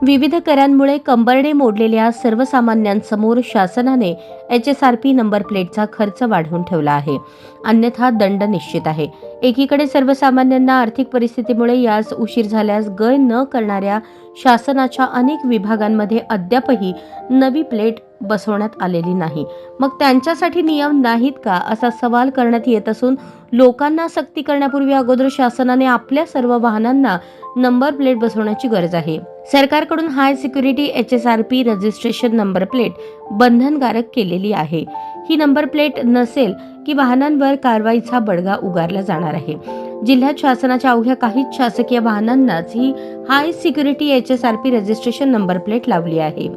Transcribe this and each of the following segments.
विविध करांमुळे कंबरडे मोडलेल्या सर्वसामान्यांसमोर शासनाने HSRP नंबर प्लेटचा खर्च वाढवून ठेवला आहे, अन्यथा दंड निश्चित आहे. एकीकडे सर्वसामान्यांना आर्थिक परिस्थितीमुळे यास उशीर झाल्यास गय न करणाऱ्या शासनाच्या अनेक विभागांमध्ये अद्यापही नवी प्लेट बसवण्यात आलेली नाही. मग त्यांच्यासाठी नियम नाहीत का, असा सवाल करण्यात येत असून लोकांना सक्ती करण्यापूर्वी अगोदर शासनाने आपल्या सर्व वाहनांना नंबर प्लेट बसवण्याची गरज आहे. सरकारकडून हाय security HSRP registration number plate बंधनकारक केलेली आहे. ही नंबर प्लेट नसेल की वाहनांवर कारवाईचा बडगा उगारला जाणार आहे. जिल्ह्यात शासनाच्या अवघ्या काहीच शासकीय वाहनांनाच ही high security HSRP registration number plate लावली आहे.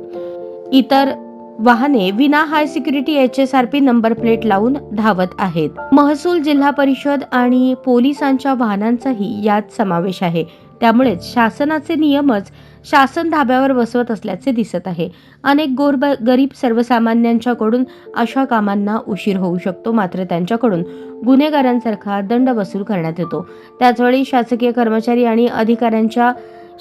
इतर वाहने विना high security HSRP number plate लावून धावत आहेत. महसूल, जिल्हा परिषद आणि पोलिसांच्या वाहनांचाही यात समावेश आहे. त्यामुळेच शासनाचे नियमच शासन धाब्यावर बसवत असल्याचे दिसत आहे. अनेक गरीब सर्वसामान्यांच्याकडून अशा कामांना उशीर होऊ शकतो, मात्र त्यांच्याकडून गुन्हेगारांसारखा दंड वसूल करण्यात येतो. त्याचवेळी शासकीय कर्मचारी आणि अधिकाऱ्यांच्या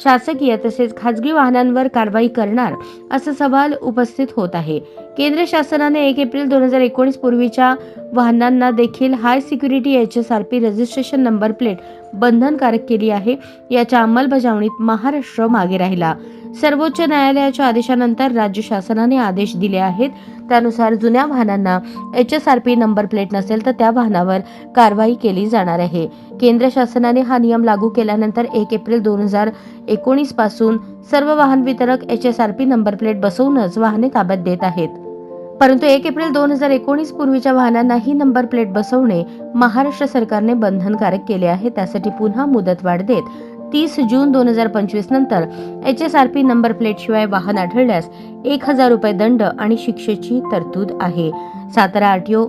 शासकीय तसेच खाजगी वाहनांवर कारवाई करणार, असा सवाल उपस्थित होत आहे. केंद्र शासनाने 1 एप्रिल 2019 पूर्वीच्या वाहनांना देखील हाय security HSRP registration number plate बंधनकारक केली आहे. याच्या अंमलबजावणीत महाराष्ट्र मागे राहिला. सर्वोच्च न्यायालयाच्या आदेशानंतर राज्य शासनाने आदेश दिले आहेत. त्यानुसार जुन्या वाहनांना HSRP नंबर प्लेट नसेल तर त्या वाहनावर कारवाई केली जाणार आहे. केंद्र शासनाने हा नियम लागू केल्यानंतर 1 एप्रिल 2019 पासून सर्व वाहन वितरक HSRP नंबर प्लेट बसवूनच वाहने ताब्यात देत आहेत. परंतु 1 एप्रिल 2019 पूर्वीच्या वाहनांना ही नंबर प्लेट बसवणे महाराष्ट्र सरकारने बंधनकारक केले आहे. त्यासाठी पुन्हा मुदतवाढ देत 30 जून 2025 नंतर HSRP नंबर प्लेट शिवाय वाहन आढळल्यास 1000 रुपये दंड आणि शिक्षेची तरतूद आहे. सातारा RTO